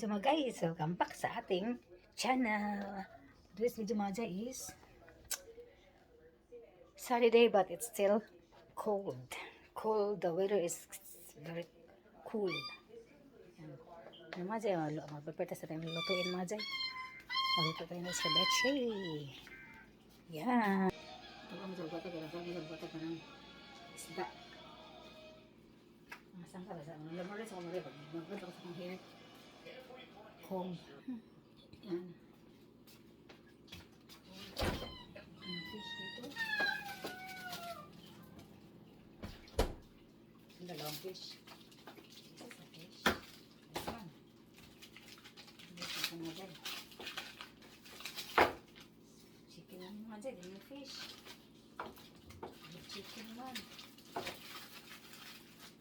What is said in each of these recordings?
Mga guys, welcome back sa ating channel. Today's video mga is Saturday, but it's still cold. The weather is very cool. Mga jay, magpapita sa tayong lutuin mga jay. Magluto tayo ng ceviche. Yan. Ito ka masalbata ka ng isda. Masang ka ba sa mga lamari sa kumari. Magpapita ko sa mga hair. Comb. Yan. Ang fish dito. Ang dalawang fish. Isa sa fish. Ayan. Dito sa mga dyan. Chicken naman mga dyan. Yung fish. Chicken naman.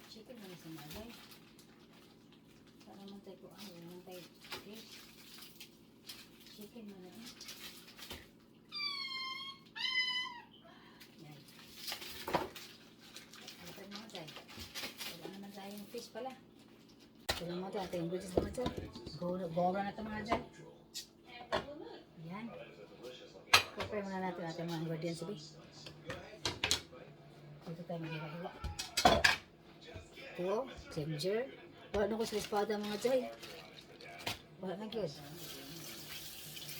Chicken naman sa mga dyan. Para naman tayo ko ang naman tayo fish. Chicken mo na eh. Yan. Alitan mo dyan. Wala naman tayo yung fish pala. Ito lang mo dyan. Ito yung bridges naman dyan. Gora na ito mga dyan. Yan. Prepare muna natin mga ingredients. Sabi. Ito tayo mag-iwa-iwa. Ito. Ginger. Wala na ko sa espada mga dyan. Wala na good.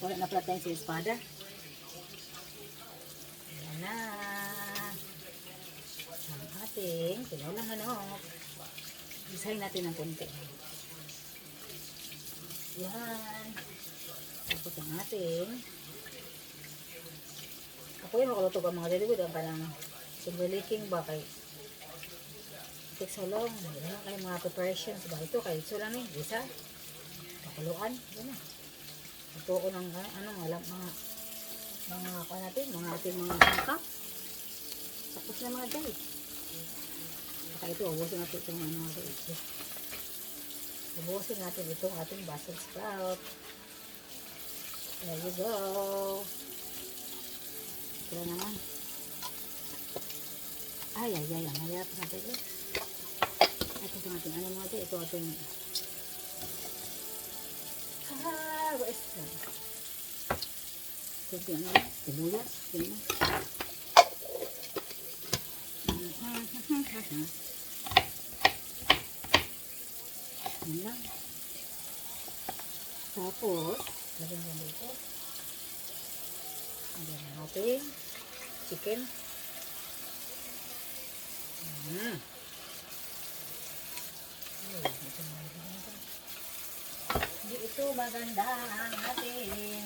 Wala na pala tayo sa espada. Ayan na. Ang ating silaw ng manok. Isahin natin ng konti. Yan. Tapos ang ating. Ako yung makuluto ka mga dito. Ang parang silver licking ba kay take so long. Yan kayo mga preparations. Ba ito kay ito lang eh. Isa. Pakuluan. Yan na. Ito ko ng mga pa natin, mga ating mga sangkap. Tapos na mga day. Saka ito, ubusin natin itong ubusin natin itong ating Brussels sprout. There you go. Ito na naman. Ay, ang hayap natin ito. Ito itong ating mga day. Ito ating where's that? Ito yung sibuyas. Yan lang. Tapos, lagyan mo dito. Lagyan natin chicken. Hindi ito maganda ang ating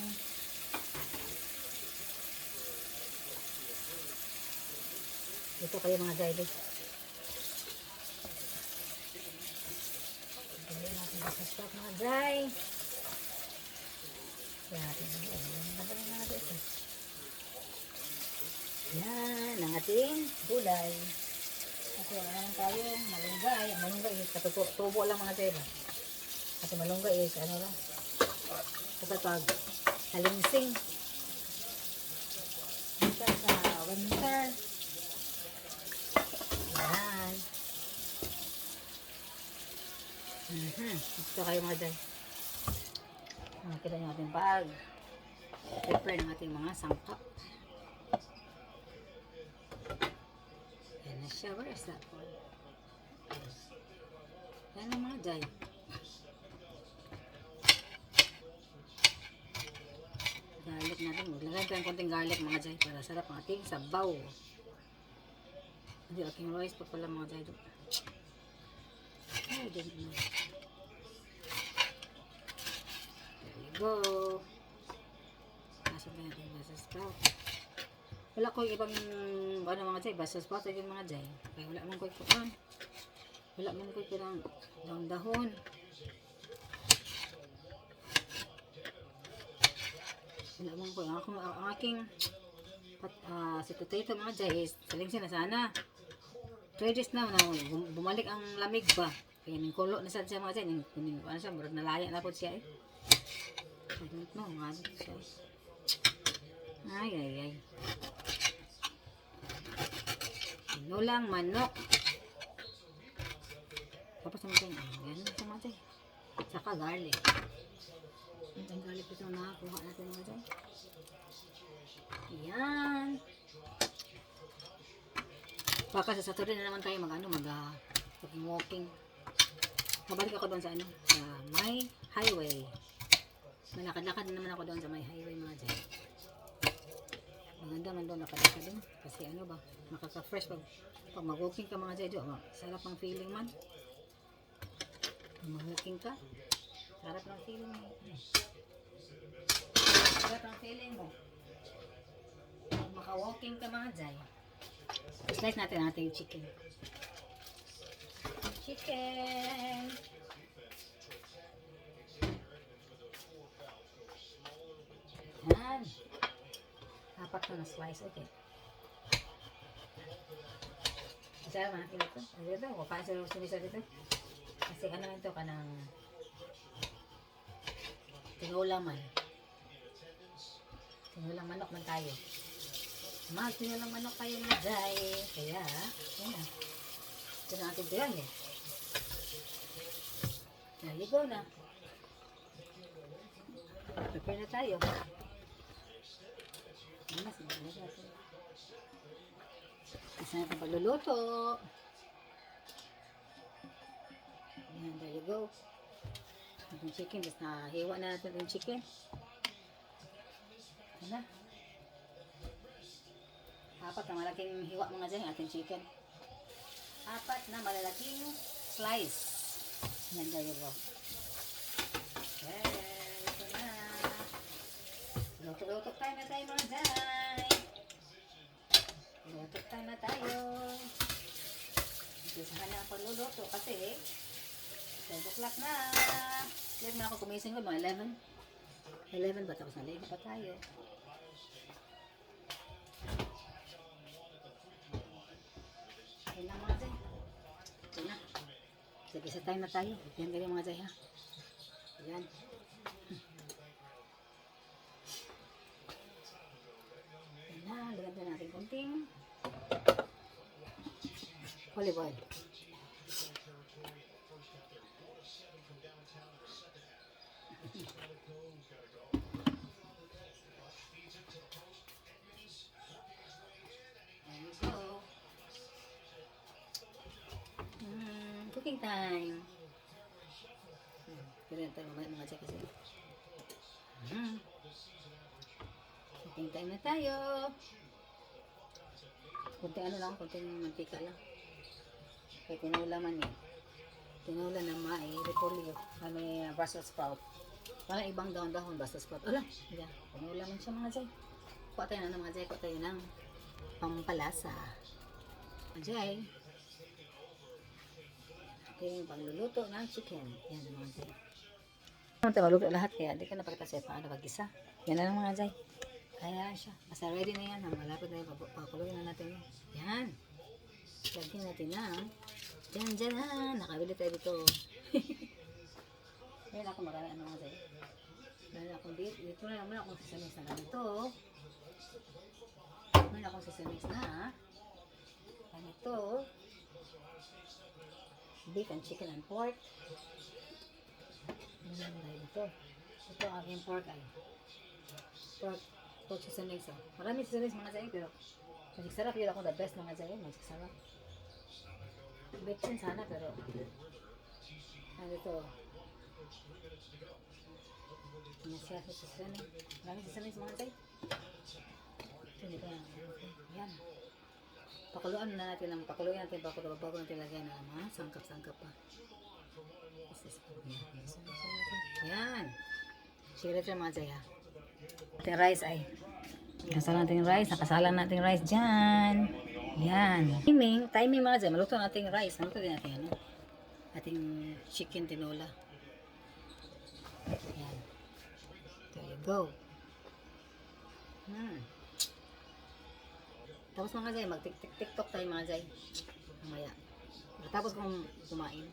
ito kayo mga daily. Gawin natin sa stock mga dry. Yan ang ating gulay. Kasi wala tayong malunggay. Ang malunggay is tubo lang mga dry. Kasi malunggay is ano lang. Kapag halingsing. Dito sa winter. Yan. Ito kayo mga dyan. Nakita nyo ating bag. Prepare ng ating mga sangkap. Yan na siya. Where is that one? Yan na mga dyan. Garlic natin. Maglagay tayo ng konting garlic mga dyan. Para sarap ang ating sabaw. Hindi, aking rice pa pala mga dyan. I don't know. There you go. Nasa ba natin Brussels sprout? Wala ko ibang mga dyan. Brussels sprout yung mga dyan. Kaya wala man ko ikuan. Wala man ko ikuan ng dahon. Wala man ko. Ang aking si potato mga dyan is saling siya na sana. 3 days na bumalik ang lamig ba. Kaya ning kulo na sad siya mga dyan. Ano siya, murag nalaya na po siya eh. I don't know nga siya. Ay. Tinulang manok. Tapos naman tayo, yan sa mga tayo. Saka garlic. Ang garlic ito nakakuha natin mga tayo. Yan. Baka sa Saturday na naman tayo walking. Kabalik ako doon sa sa may highway. Malakad-lakad na naman ako doon sa may highway mga tayo. Maganda man doon nakadakad din. Kasi makaka-fresh pag mag-walking ka mga tayo. Sarap ang feeling man. Mag-walking ka. Sarap ng feeling mo. Sarap ng feeling mo. Pag maka-walking ka mga jay. Slice natin yung chicken. Chicken! Yan. Apat na slice. Okay. Isa naman natin ito. Ano ito? Kupain sa sunisa dito. Kasi ito kanang tinulang manok man tayo. Tinulang manok tayo na jay. Kaya, yan na. Ito na natin ito yan eh. Naligaw na. Prepare na tayo. Isa natin pagluluto. Ayan, there you go. Yung chicken, just nahiwa na natin yung chicken. Ayan na. Apat na malaking hiwa mga dyan yung ating chicken. Apat na malalaking slice. Ayan, there you go. Okay, ito na. Luto-luto tayo na tayo mga dyan. Luto tayo na tayo. Isahan na ang pagluluto kasi 12 o'clock na. Late na ako kumising ko, mga 11. 11 ba? Tapos na late pa tayo. Ayan na mga Zay. Ito na. Sige, sa time na tayo. Yan kayo mga Zay ha. Ayan. Ayan na. Lagyan na natin konting olive oil. Cooking time. Pero yan tayo mga check kasi. Cooking time na tayo. Kunting kunting mantika lang. Kaya tinula man eh. Tinula na may repolyo. May Brussels sprout. Walang ibang dahon-dahon Brussels sprout. Ala, yan. Tinula man siya mga jay. Kuha tayo na mga jay. Kuha tayo ng pampalasa. Mga jay. Okay, yung pagluluto ng chicken. Yan mga jay. Naman tayo magluto lahat kaya di ka napakita sa paano pag-isa. Yan na lang mga jay. Kaya siya. Basta ready na yan. Malapit na yung pakuloy na natin yan. Yan. Lagyan natin na. Dyan na. Nakabili tayo dito. Ngayon ako marami mga jay. Ngayon ako dito na naman akong sisamix na ganito. Ngayon akong sisamix na ganito. Beef and chicken and pork. Ito ang aking pork ay. Pork sisamix. Marami sisamix mga jay pero magsarap yun ako the best mga jay. Magsarap. Betsin sana pero ano ito masya sa sisamix. Marami sisamix mga jay. Hindi ko yan. Pakuluan na natin bago natin lagyan na mga sangkap pa. Yan. Sige rin mga jay ha. Ating rice ay. Nakasalang natin rice. Nakasalang natin rice dyan. Yan. Timing mga jay. Maluto natin rice. Maluto din natin ating chicken tinola. Yan. There you go. Tapos mga jay, mag-tiktok tayo mga jay. Mamaya. Tapos kung kumain.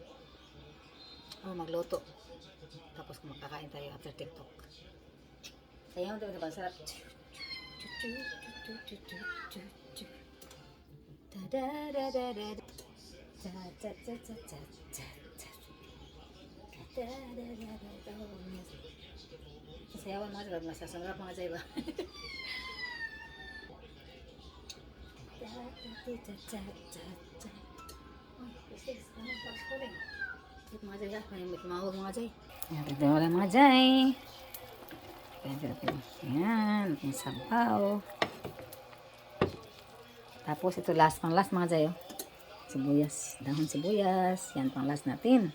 Magluto. Tapos kung makakain tayo after tiktok. Kaya yung ito, sarap. Da da da da da. Da da da da da da. Da da da da da. Sayawan mga Jay, masasangrap mga Jay ba? Da da da da da da. Oh, this is ano pa ko rin. Mga Jay ha, may tumawag mga Jay. Yan, ito wala mga Jay. Yan, ating sabaw. Tapos ito pang last mga Jay. Oh. Sibuyas, dahon sibuyas. Yan pang last natin.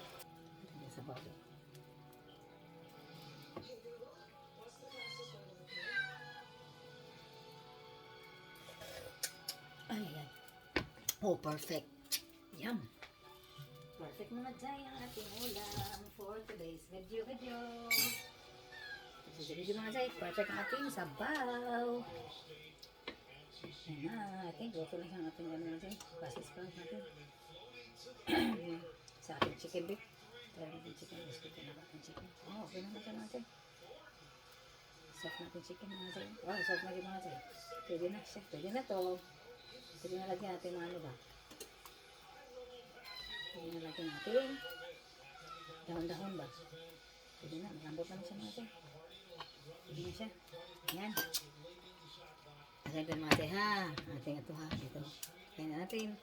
Ay, ay. Oh, perfect. Yum. Perfect mga Jay ang ating ulam for today's video. Video mga Jay, perfect ang ating sabaw. Ayan na, I think luto lang ang ating ano mga Jay. Basis pa lang natin. Sa ating chicken beef. Kaya natin chicken, gusto ko na ba ating chicken. Oh, okay na natin mga Jay. Soft natin chicken mga Jay. Oh, soft na rin mga Jay. Pwede na siya, pwede na to. Pwede na lagyan natin mga ano ba. Pwede na lagyan natin. Dahon-dahon ba? Pwede na, malambot naman siya mga Jay. Pwede na siya. Ayan. Ayan ito mga Jay ha. Ating ito ha. Ito. Kaya na natin.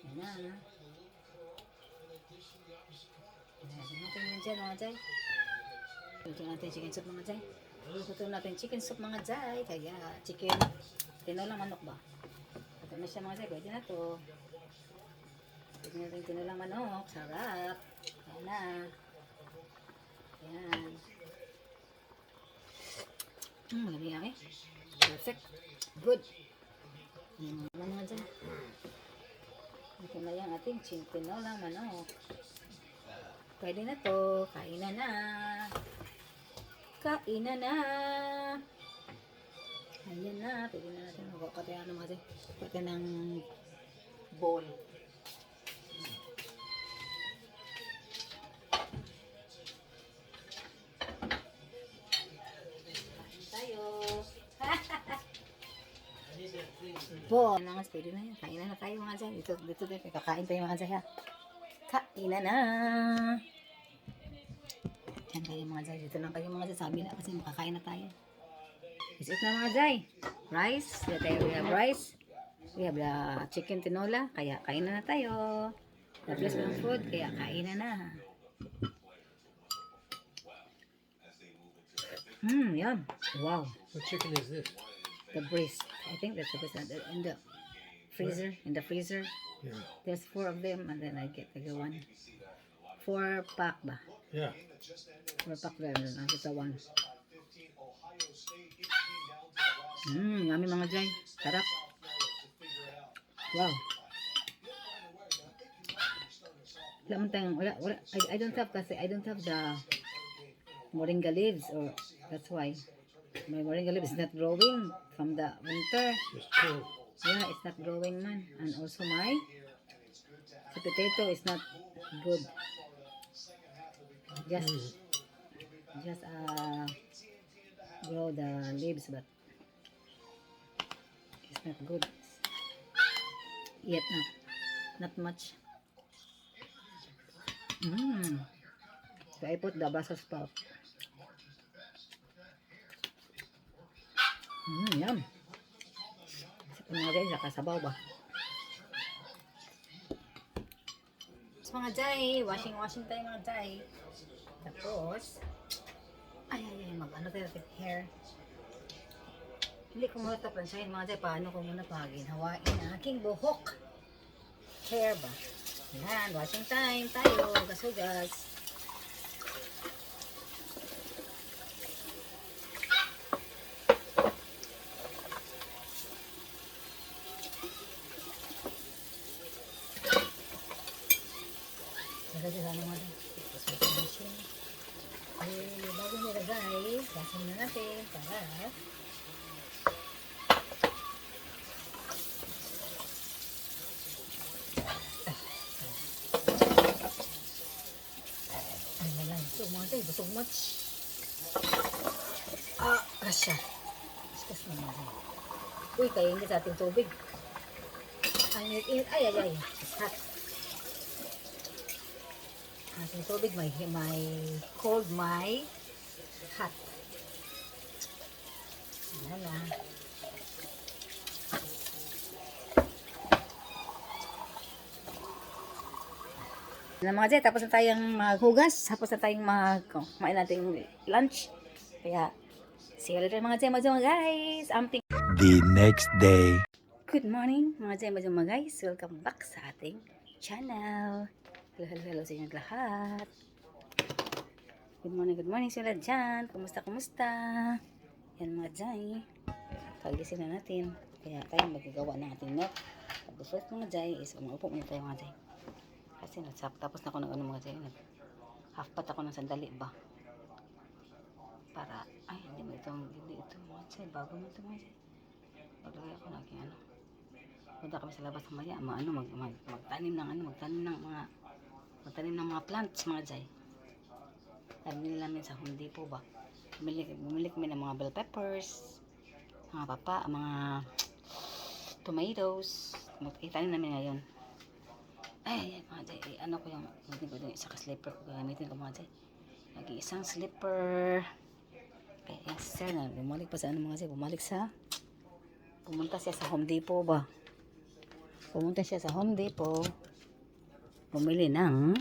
Ayan na. Ayan natin yan dyan mga Jay. Luto natin chicken soup mga Jay. Luto natin chicken soup mga Jay. Kaya chicken. Tinolang manok ba? Ito na siya mga Jay. Pwede na to. Pwede natin tinolang manok. Sarap. Ayan na. Ayan. Lami-lami. Perfect. Good. Ayan mga Jay. Ito na yung ating tinolang manok. Pwede na to. Kain na na. Kain na na. Ayan na. Pwede na natin magkakati ano mga Jay. Pwede ng bowl. Kain tayo. Bowl. Pwede na yan. Kain na tayo mga Jay. Dito din. Kakain tayo mga Jay ha. Kain na na. Yan kayo mga Jay. Dito lang kayo mga Jay. Sabi na kasi makakain na tayo. Is it na mga Jay? Rice. We have rice. We have the chicken tinola. Kaya kain na tayo. The bless ng food. Kaya kain na na. Yum. Wow. What chicken is this? The breast. I think that's the breast in the freezer. In the freezer. Yeah. There's 4 of them and then I get like 1. 4 pack ba? Yeah. 4 pack there. Nakita 1. Yummy mga Jay. Sarap. Wow. Wala. I don't have kasi I don't have the moringa leaves or that's why my moringa leaves is not growing from the winter. It's cold. Yeah, it's not growing man. And also the potato is not good. Just grow the leaves but it's not good. Yet not much. So I put the Brussels sprout. Yum. Mga Jay, nakasabaw ba? So, mga Jay, washing tayo mga Jay. Tapos, mag-ano tayo natin hair. Hindi ko muna taplansyahin mga Jay, paano ko muna paginhawain ang aking buhok. Hair ba? Yan, washing time tayo, gas-ugas. Lagay sa ano mga tapos washing machine. Bago nilagay, gasan na natin para ay wala ito mga tayo, busog much. Kasya. Kasya na mga tayo. Uy, kaya hindi sa ating tubig. Ang init-init. Ay, ay, ay. It's hot. Ating tubig, may cold, may hot. Ayan na. Na mga Jay, tapos na tayong maghugas, tapos na tayong kumain natin yung lunch. Kaya, see you later mga Jay, mga guys. The next day. Good morning mga Jay, mga guys. Welcome back sa ating channel. Hello sa inyo lahat. Good morning sila dyan. Kumusta? Yan mga Jay. Kagising na natin. Kaya tayo magagawa ng ating milk. But the first mga Jay is umuupo muna tayo mga Jay. Kasi tapos na ako ng mga Jay. Half pat ako ng sandali ba? Para, ay hindi ito mga Jay. Bago mo ito mga Jay. Maglagay ako ng aking punta kami sa labas mamaya. Magtanim ng mga plants mga Jay. Tanim namin sa Home Depot ba. Bumili kami ng mga bell peppers, mga tomatoes. Itanim namin ngayon. Ay, mga Jay, ano ko yung isa ka slipper ko gagamitin ko mga Jay. Nag-iisang slipper. Kaya yes, sir na bumalik sa pumunta siya sa Home Depot ba. Pumunta siya sa Home Depot. Bumili ng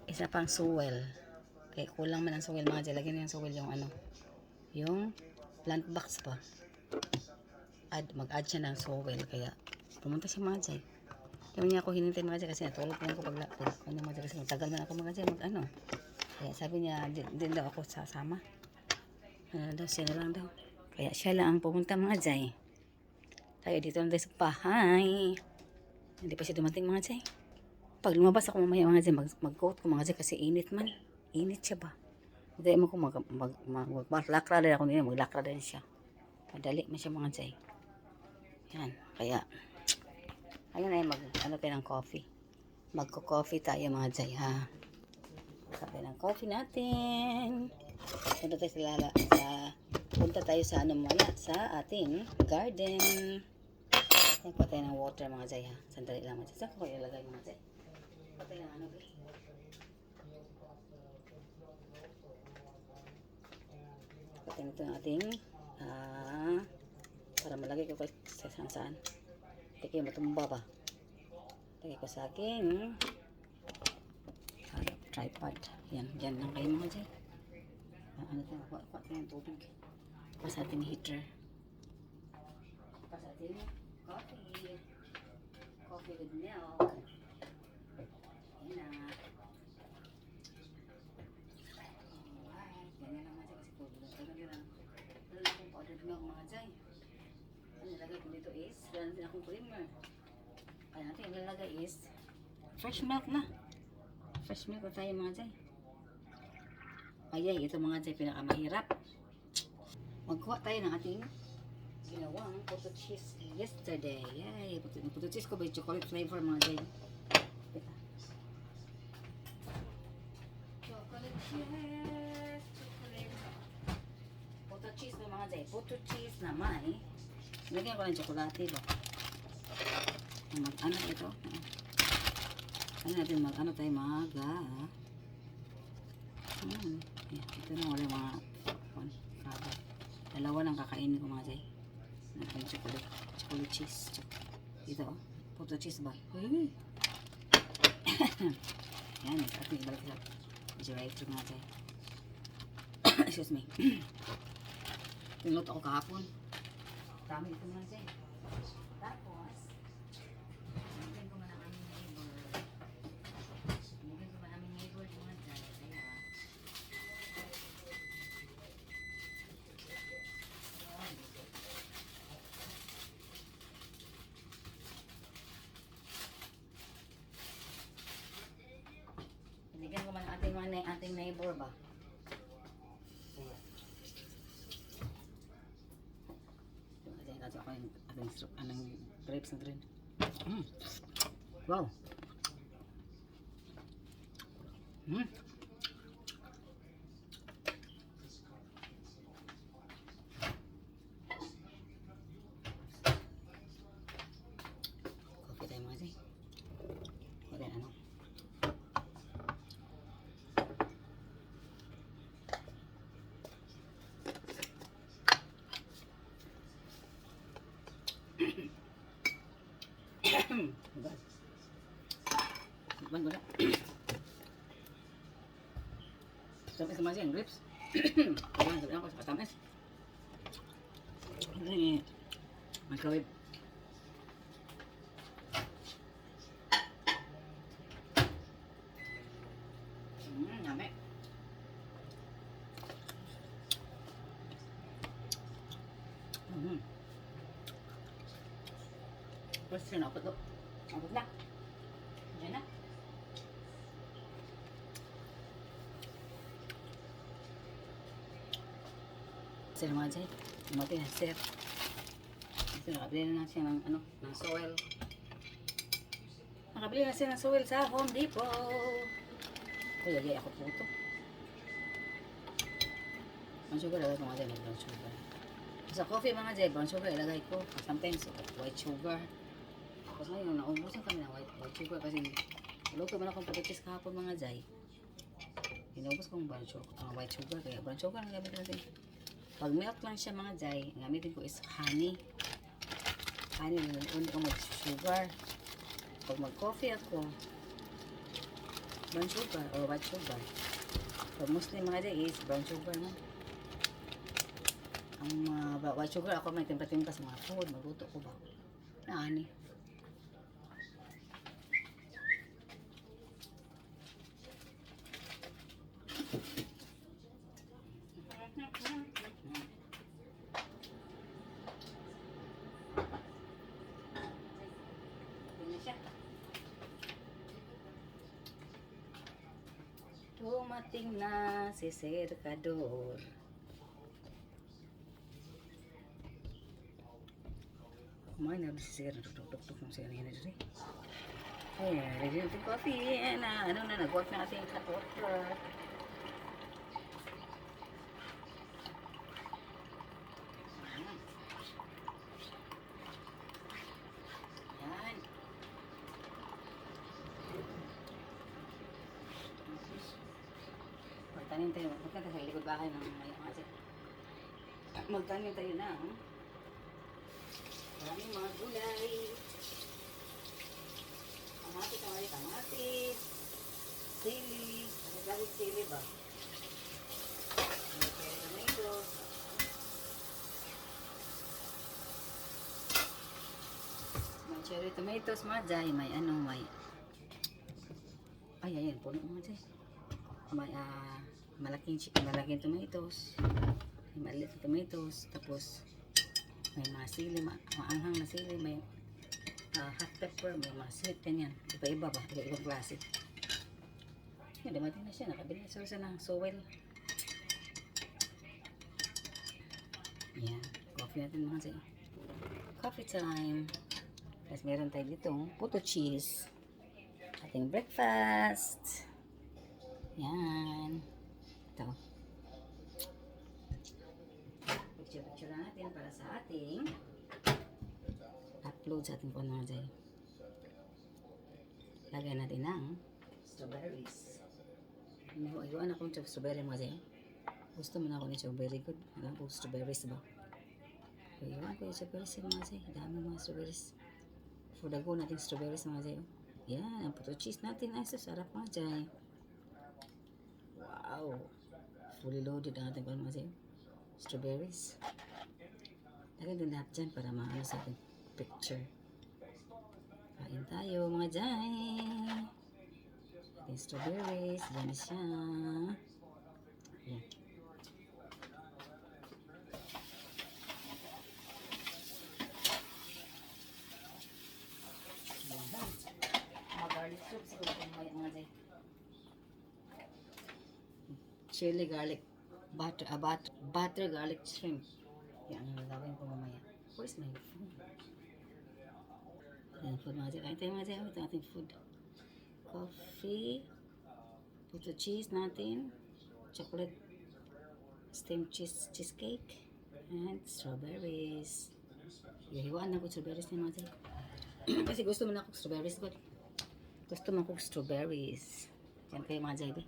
isa pang suwel. Kaya kulang man ang suwel mga Jay. Lagyan ng suwel yung plant box ba. Mag-add siya ng suwel. Kaya pumunta siya mga Jay. Kaya niya ako hinintay mga Jay kasi natulog lang ako pag mga Jay kasi matagal man ako mga Jay Kaya sabi niya din daw ako sasama. Siya na lang daw. Kaya siya lang ang pumunta mga Jay. Tayo dito lang tayo sa bahay. Hindi pa siya dumating mga Jay. Pag lumabas ako mamaya mga Jay, mag-coat ko mga Jay kasi init man. Init siya ba? Hindi mo ko maglakra din ako nila. Maglakra din siya. Madali man siya mga Jay. Yan. Kaya, ayun ay tayo ng coffee. Magko-coffee tayo mga Jay ha. Sabi ng coffee natin. Punta tayo sa mamaya sa ating garden. Nagpa tayo ng water mga Jay ha. Sandali lang mga Jay. Saan ko kayo ilagay mga Jay? Patay ng ba? Patay nito ng ating para malagay ko sa saan. Hindi kayo matumba ba? Lagay ko sa aking tripod. Yan, dyan lang kayo mga Jay. Kuha tayo ng tubig. Pa sa ating heater. Pa sa ating coffee. Coffee with milk. Yan na. Alright. Ganyan lang mga Jay. Kasi dala na akong powdered milk mga Jay. Ang nilagay ko dito is, dala din akong creamer. Kaya natin yung nilagay is fresh milk na. Fresh milk na tayo mga Jay. Ayay, ito mga Jay, pinakamahirap. Magkuha tayo ng ating ginawang potato cheese yesterday. Yay! Potato cheese ko by chocolate flavor mga Jay. Chocolate cheese! Potato cheese na mga Jay. Potato cheese na may. Lagyan ko ng chocolate ba? Ano ito? Ano natin tayo maga. Ito na wala mga dalawa lang kakainin ko mga Jay. Chocolate cheese. Ito, potato cheese ba? Yan, at ibalik sa refrigerator mga Jay. Excuse me. Pinuto ako kahapon. Dami ito mga Jay. Tapos, binigyan ko man ang aming neighbor. Mga Jay. Kaya, binigyan ko man ating neighbor ba? Kaya natin ako yung ating grapes na green. Wow! Diba? Diba, gula. Tamis naman siya, yung grapes. Kaya sabi ako sa katamis. Ano yung microwave? Yummy. Terus sini apa tuh? Apa nak? Jangan. Sir mga dyan, umati na sir. Kasi nakabili na siya ng, ng soil. Nakabili na siya ng soil sa Home Depot. Ito, lagay ako po ito. Brown sugar, lagay ko mga dyan, brown sugar. Sa coffee mga dyan, brown sugar, ilagay ko. Sometimes, white sugar. Tapos ngayon, naubusan kami ng white sugar kasi luto man akong patatis kahapon mga dyan. Inubos kong brown sugar, white sugar, kaya brown sugar ang gamit natin. Pag milk lang siya mga jay, ang gamitin ko is honey. Honey, hindi ko mag-sugar. Pag mag-coffee ako, brown sugar or white sugar. Pag mostly mga jay is brown sugar no? Ang white sugar ako may timpa-timpa sa mga food. Magluto ko ba? Na honey. Dumating na si Serkador. Kumain na si Sir. Tuk-tuk-tuk ng Sir na rin. Ay, ready na itong coffee. Nag-work na ating hot water. Yan. Magtanim tayo. Magkanta sa likod bahay ng mayang kasi. Magtanim tayo na. Maraming mga gulay. Kamatis. Sili. Kasi galing sili ba? May tomatoes. May cherry tomatoes mga jay. May ayan, puno mga jay. May malaking tomatoes. May maliit na tomatoes. Tapos may mga sili, maanghang na sili, may hot pepper, may mga sweet, ganyan. Iba-iba ba? Iba-ibang klase. Yan, dumating na siya. Nakabili na siya ng soil. Yan. Coffee natin mga siya. Coffee time. Tapos meron tayo ditong puto cheese. Ating breakfast. Yan. Ito. Picture natin para sa ating upload sa ating phone mga jay. Lagyan natin ng strawberries. Ayuan akong strawberry mga jay. Gusto mo na ako ni strawberry good. Alam ko strawberries ba? Ayuan ko yung strawberries mga jay. Dami mga strawberries. For the go natin strawberries mga jay. Yan, ang puto cheese natin. Ay, sarap mga jay. Wow. Fully loaded ang ating phone mga jay. Strawberries. Lagyan din lahat dyan para maano sa ating picture. Kain tayo mga jay. Ating strawberries. Dyan na siya. Ayan. Mga garlic soup siguro kung may mga jay. Chili garlic. Butter garlic shrimp. Yan ang gagawin ko mamaya. Where's my phone? Ayan, food mga dyan. Kain tayo mga dyan. Ito ating food. Coffee. Puto cheese natin. Chocolate. Steamed cheesecake. And strawberries. Hihiwaan na ko strawberries na mga dyan. Kasi gusto mo na ako strawberries. Gusto mo ako strawberries. Yan kayo mga dyan.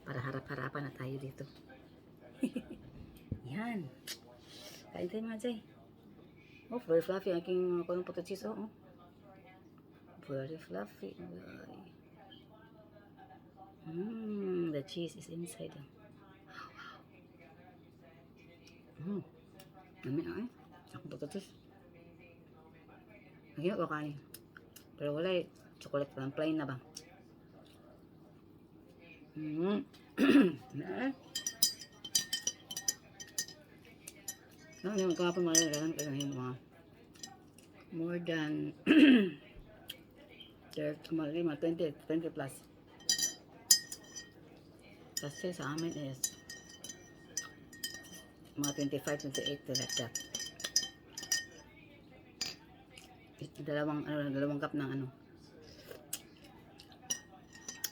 Para harap-harapan na tayo dito. Yan. Kain tayo mga jay. Oh, very fluffy ang aking puto cheese. Oh. Very fluffy. The cheese is inside. Dami ay. Ako patatis. Nagyan ko kanin. Pero wala eh. Chocolate lang. Plain na ba? No, yung kahapon mga lalagyan ko na yung mga more than 20 plus. Kasi sa amin is mga 25, 28 like that. Dalawang cup ng ano.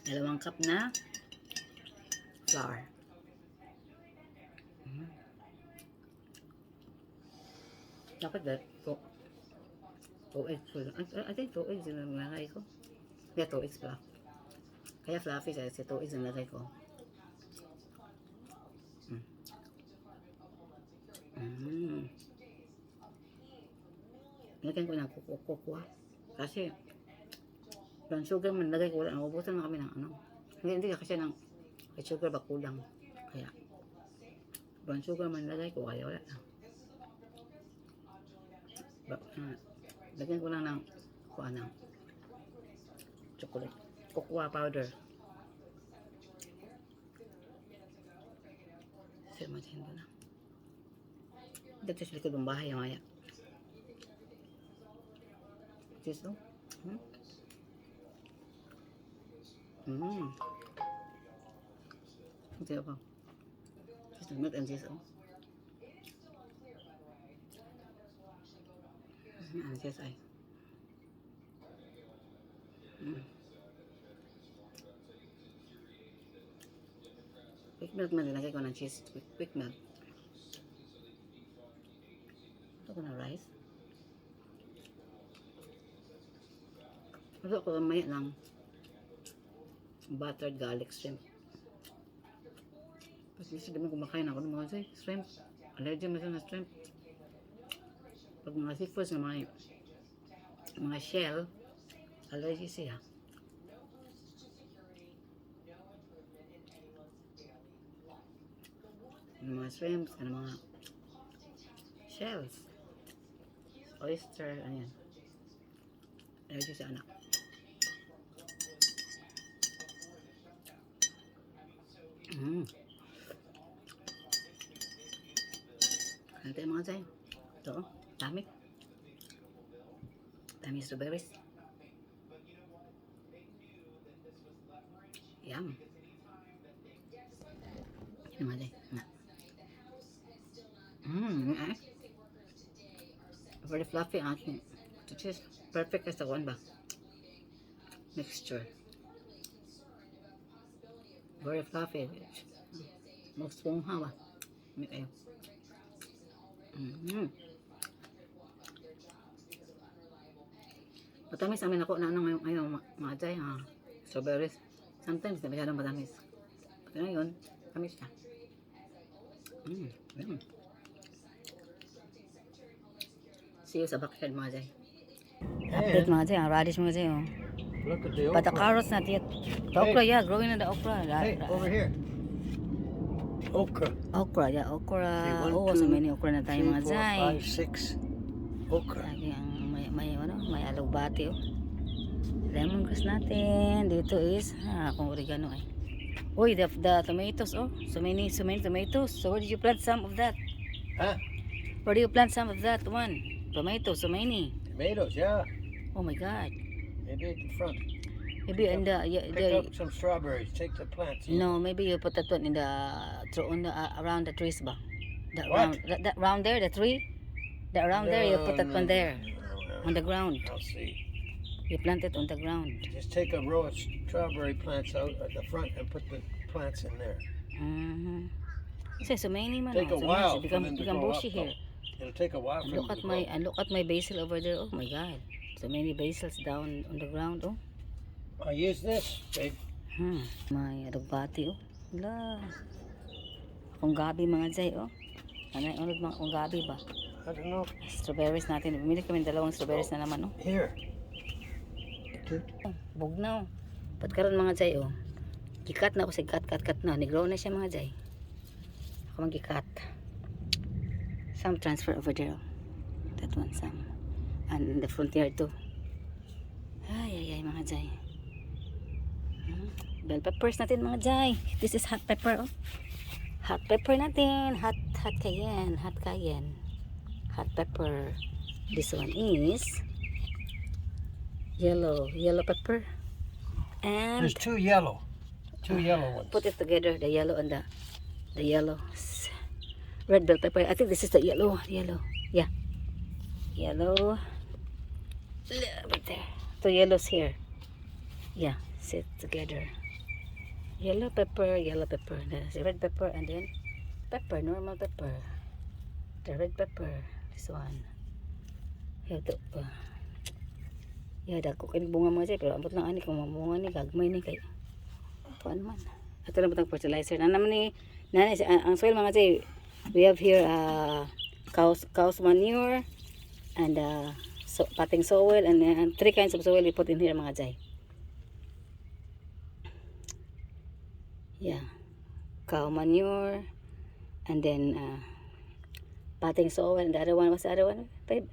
Dalawang cup na flour. Dapat that 2 eggs. I think 2 eggs yung nalagay ko. Yeah, 2 eggs pala. Kaya fluffy kasi 2 eggs yung nalagay ko. Lagyan ko ng kukuha. Kasi brown sugar man lagay ko, wala. Naubusan na kami ng ano. Hindi kasi ng white sugar ba kulang. Kaya brown sugar man lagay ko, kaya wala na. Lagyan ko lang ng chocolate. Cocoa powder. Sirmatin ko na. Dito sa likod ng bahay yung maya. Cheese, no? Ito pa. Cheese, milk and cheese, oh. Ang cheese ay. Quick milk man, nilagay ko ng cheese. Quick milk. Ito ko na rice. Ito ko maya ng buttered garlic shrimp. Kasi hindi naman kumakain ako ng mga shrimp. Allergy mo sa shrimp. Pag mga seafoods na mga shell, allergy siya. Mga shrimps, mga shells, oyster, ano yan. Allergy sa anak. Ano tayo mga tayo? Ito, dami. Dami strawberries. Yum. Ano mga tayo? Very fluffy ang aking. Ito is perfect as the one ba? Mixture. Very fluffy. Most pongha ba? May kayo. Matamis ang minako na ngayon mga jay ha. Strawberries. Sometimes na masyadong matamis. Pero ngayon, tamis siya. Yum. See you sa backyard mga jay. Update mga jay, ang radish mga jay oh. Look at the But the okra. carrots not yet. The okra, yeah, growing in the okra. Hey, over here. Okra. Okra, yeah, okra. Okay, Oh, so many okra na tayo mga jay. 3, 4, 5, 6. Okra. Lagi ang may alugbati oh. Lemongrass natin. Dito is kung oregano ay. Uy, the tomatoes oh. So many tomatoes. So where did you plant some of that? Huh? Where do you plant some of that one? Tomatoes, so many. Tomatoes, yeah. Oh my God. Maybe at the front. Maybe in the Pick up some strawberries. Take the plants. no, maybe you put that one in the around the trees ba? That What? that round there, the tree. That around there, you put that one there on the ground. I'll see. You plant it on the ground. Just take a row of strawberry plants out at the front and put the plants in there. Kasi so many man. Take a so while much. for them to Become grow up. bushy here. Though. It'll take a while for Look them at to grow. look at my basil over there. Oh my God. So many basils down on the ground. Oh. I use this, babe. May alugbati oh. Wala. Akong gabi mga jay oh. Anay unod mga akong gabi ba? I don't know. Strawberries natin. Bumili kami ng 2 strawberries na naman oh. Here. too. Bugnaw. Pat karon mga jay oh. Gikat na ako sa kat na. Nigrow na siya mga jay. Ako magikat. Some transfer over there. That one some. And in the frontier too. Ay mga jay. Bell peppers natin mga jay. This is hot pepper oh. Hot pepper natin. Hot cayenne. Hot pepper. This one is yellow pepper. And There's two yellow ones. put it together, the yellow and the yellow. Red bell pepper. I think this is the yellow. Yeah. Yellow. Right there. Two yellows here. Yeah, sit together. Yellow pepper. There's red pepper and then pepper, normal pepper. The red pepper. This one. Ito. Dako kay bunga mo siya pero ambot lang ani kung mamunga ni gagmay ni kay. Kuan man. Ato na butang fertilizer. Naman ni nanay ang soil mga jay. We have here cow's manure and potting soil and 3 kinds of soil we put in here mga jay. Yeah. Cow manure and then potting soil and the other one, what's the other one? Babe?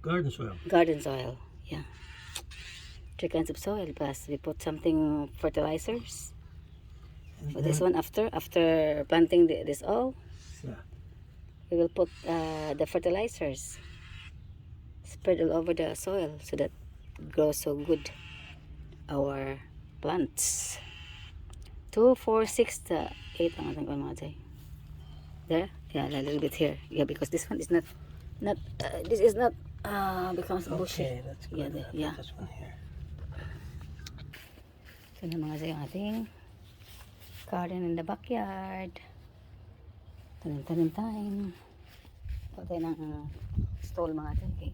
Garden soil. Garden soil, yeah. 3 kinds of soil plus we put something fertilizers. So this one after planting this all, Yeah. we will put the fertilizers spread all over the soil so that it grows so good. Our plants. 2, 4, 6, 8 ang ating mga jay. There, yeah, a little bit here. Yeah, because this one is not this is not becomes bushy. Okay, that's good. Yeah, there, yeah. This one here. So na mga jay ang ating garden in the backyard. Tanim time. Patay ng stall mga jay. Okay.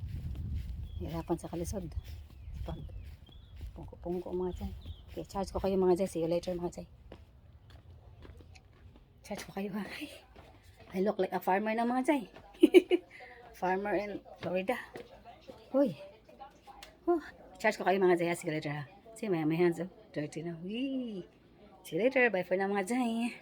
Hirapan sa kalisod. Pungko mga jay. Okay, charge ko kayo mga jay. See you later mga jay. Charge ko kayo ha. I look like a farmer na mga jay. Farmer in Florida. Uy. Oh, charge ko kayo mga jay. See you later ha. See my hands oh. Dirty na. Wee. See you later. Bye for now mga jay.